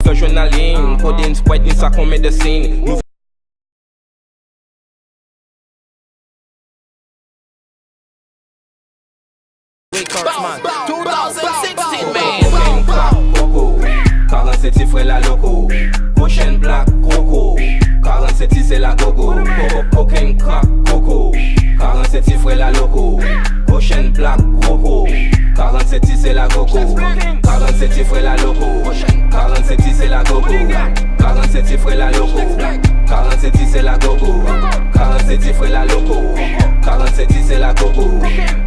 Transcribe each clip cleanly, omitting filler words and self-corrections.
café journaline. Codeine, Sprite, ni ça qu'on met de signe. Man. 2016 man. Cocaine, crack, coco. 47 frère la loco. Prochaine black, coco. 47 c'est la gogo. Cocaine, crack, coco. 47 frère la loco. Prochaine black, coco. 47 c'est la gogo. 47 frère la loco. 47 c'est la gogo. 47 frère la loco. 47 c'est la gogo. 47 frère la loco. 47 c'est la gogo.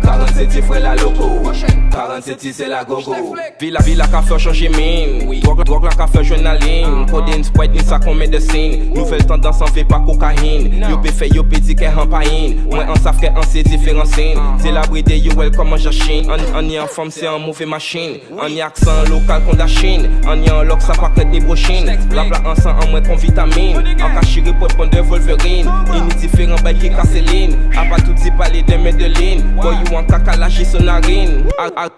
47 frère la loco. 47 c'est la gogo. Villa café changer mine. Drogue la café journaline. Codeine, Sprite, ni ça qu'on met de signe. Nouvelle tendance en fait pas cocaïne. Yo pe fait yo pe dit qu'elle hampaïne. Moi en savent qu'elle en sait différents signes. C'est la bride yo welcome en Chine. On y en forme c'est en mauvais machine. On y accent local qu'on da Chine. On y en lock ça pas crête des brochines. La plat ensemble en moins qu'on vitamine. En cachiri pour prendre de Wolverine. Ini différent bail qui Casseline. A pas tout dit parler de Medellin. Boy you en caca lâcher son narine.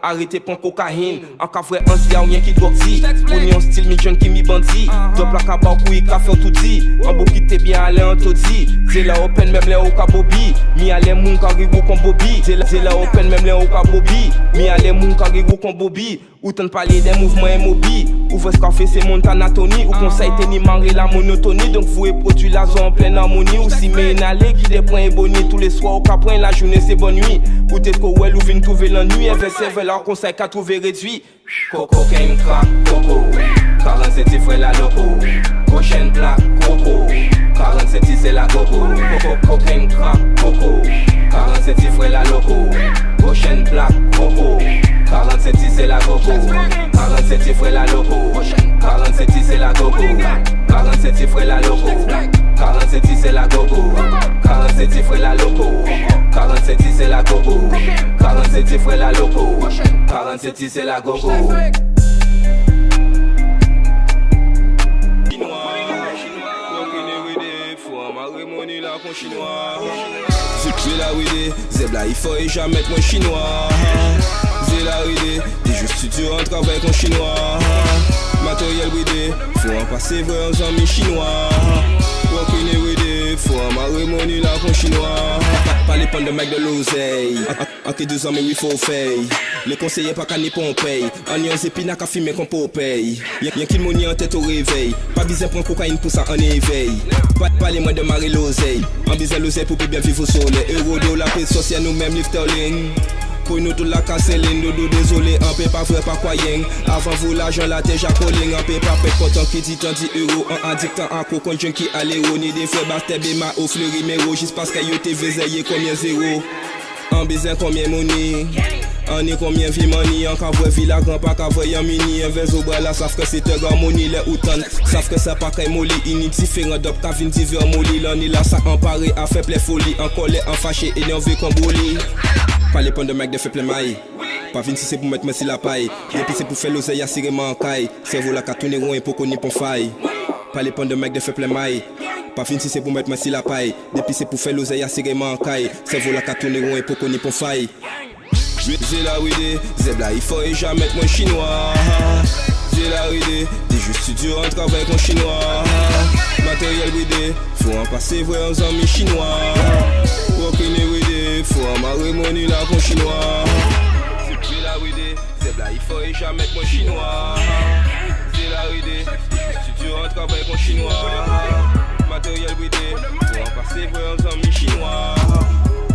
Arrêtez pour cocaïne. En cas vrai un si y'a rien qui doit dire. Pour ni un style mi jeune qui mi bandit. Top la cabao couille café tout dit. En beau qui t'es bien allé en tout dit. C'est la open même les au kabobi. Mi allé moun karigou kon bobi. C'est la open même les au kabobi. Mi allé moun karigou kon bobi. Ou t'en parler des mouvements immobiles. Ouvre ce café c'est mon anatomie. Ou conseil t'es marrer la monotonie. Donc vous produit la zone en pleine harmonie. Ou si mais une allée qui des points boni. Tous les soirs au caprin la journée c'est bonne nuit. Ou t'es qu'au well ou vin trouver l'ennui. Inversé leur conseil qu'à trouver réduit. Cocaine crack coco. 47 frère la loco. Prochaine black coco. 47 c'est la gogo. Cocaine crack coco. 47 frère la loco. Prochaine black coco. 47 c'est la gogo. 47 frère la loco. 47 c'est la gogo. 47 frère la loco. 47 c'est la gogo. 47 frère la loco. 47 c'est la gogo. 47 frère la loco. 47 c'est la gogo. J'ai la idée, Zebla il faut jamais mettre mon chinois. J'ai la idée, t'es juste studio en travail con chinois. Matériel idée, faut en passer vrai en amis chinois. Walking idée, faut en marrer mon là con chinois. Pas les pentes de mec de l'oseille. En que 2 ans mais il faut faire. Les conseillers pas qu'à n'y pompeille. En y en zépina qu'à fumer qu'on peut paye. Y'a qu'il money en tête au réveil. Pas besoin prendre cocaïne pour ça en éveil. Pas les moins de marrer l'oseille. En besoin l'oseille pour bien vivre au soleil. Euro de la paix sociale nous même lifterling. Pour nous tout la casseline, nous désolé, un peu pas vrai pas croyant. Avant vous l'argent la déjà calling, un peu pas fait content qui dit 30 euros. En addictant à coco qui allait au ni des frères Bastet Bema au fleuri méro. Juste parce qu'il y a été veillé combien zéro. En besoin combien money. On est combien vie money. En cas vrai vie la grand pas qu'à vrai en mini. Un verre au bras là savent que c'est un harmonie. Les outans savent que c'est pas qu'un molly. Il différent d'op qu'à vin divers molly. L'on est là ça emparé à faire plein folie. En colère, en fâché, énervé comme boli. Pas les pentes de mec de fait plein maille. Pas vin si c'est pour mettre moi si la paille. Depuis c'est pour faire l'oseille assurément en caille. Cerveau là qu'à tourner rond et pour qu'on y pon faille. Pas les pentes de mec de fait plein maille. Pas fin si c'est pour mettre moi si la paille. Depuis c'est pour faire l'oseille assurément en caille. Cerveau là qu'à tourner rond et pour qu'on y pon faille. J'ai la idée, Zebla il faut jamais mettre mon chinois. J'ai la idée, t'es juste studio en travail con chinois. Matériel idée, faut en passer vrai en amis chinois. Walking idée, faut en marrer mon là con chinois. J'ai la idée, Zebla il faut jamais mettre mon chinois. J'ai la idée, t'es juste studio en travail con chinois. Matériel idée, faut en passer vrai en amis chinois.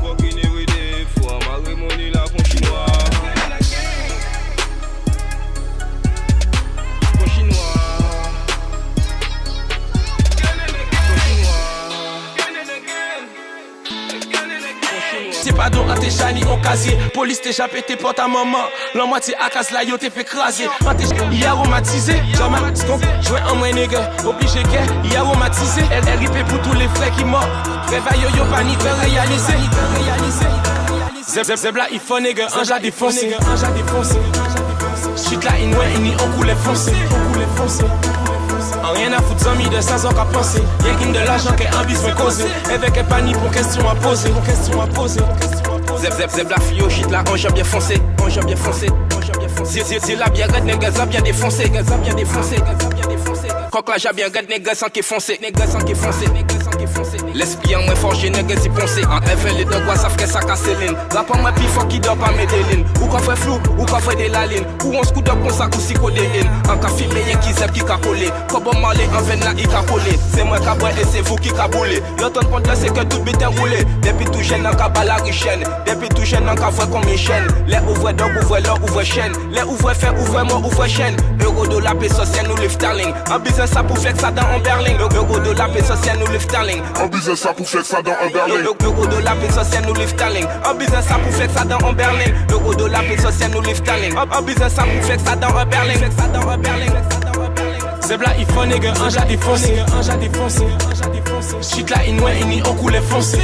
Walking idée, faut en marrer mon là con chinois. C'est pas donc à tes chani en casier. Police t'es jappé tes portes à maman. La moitié à casse la yo t'es fait craser. Il a aromatisé. Jamais stomp, jouer en moins nègre. Obligé qu'elle, il a aromatisé. Elle ripé pour tous les frères qui morts. Réveille yo panique, fait réaliser. Zebla il faut nègre, ange à défoncer. Suite là, il noie, il n'y en coule foncé. En rien à foutre, amis de 5 ans qu'à penser. Y'a qu'une de l'argent qui est un besoin causé. Avec un panique pour question à poser. Zeb la fille au shit là, ange bien foncé. Si la bien raide, nègre, bien défoncé. Fuck la j'ai bien red, nègre sans qui foncé. L'esprit en moi forgé, nègre si poncé. En FL et de quoi ça fait ça casseline. Rap en moi puis fuck qui dort pas Medellin. Ou qu'on fait flou, ou qu'on fait de la ligne. Ou on se coude comme ça, ou si codéline. En cas filmé, y'en qui zèp qui ka collé. Comme on m'allait en veine là, il ka collé. C'est moi qui a boit et c'est vous qui ka boulé. L'autre point c'est que tout bête roulé. Depuis tout jeune, on ka bala richaine. Depuis tout jeune, on ka voit comme une chaîne. Les ouvre dog, ouvre l'or, ouvre chaîne. Les ouvre fait, ouvre moi, ouvre chaîne. Euro dollar, peso, c'est nous live sterling. En business, ça pour flex ça dans un berling. Euro dollar, peso, c'est nous live sterling. En business, ça pour flex ça dans un berling. Euro dollar, peso, c'est nous live sterling. En business, ça pour flex ça dans un berling. Euro dollar, peso, c'est nous live sterling. En business, ça pour flex ça dans un berling. Zebla il faut nègre, anja défoncé. Shit là il noie, il n'y on coule foncé.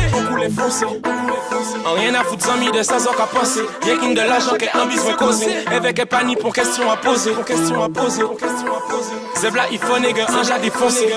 En rien à foutre, amis de 16 ans qu'à penser. Y'a qu'une de l'argent qu'est un besoin causé. Avec un panier pour question à poser. Zebla il faut nègre, anja défoncé.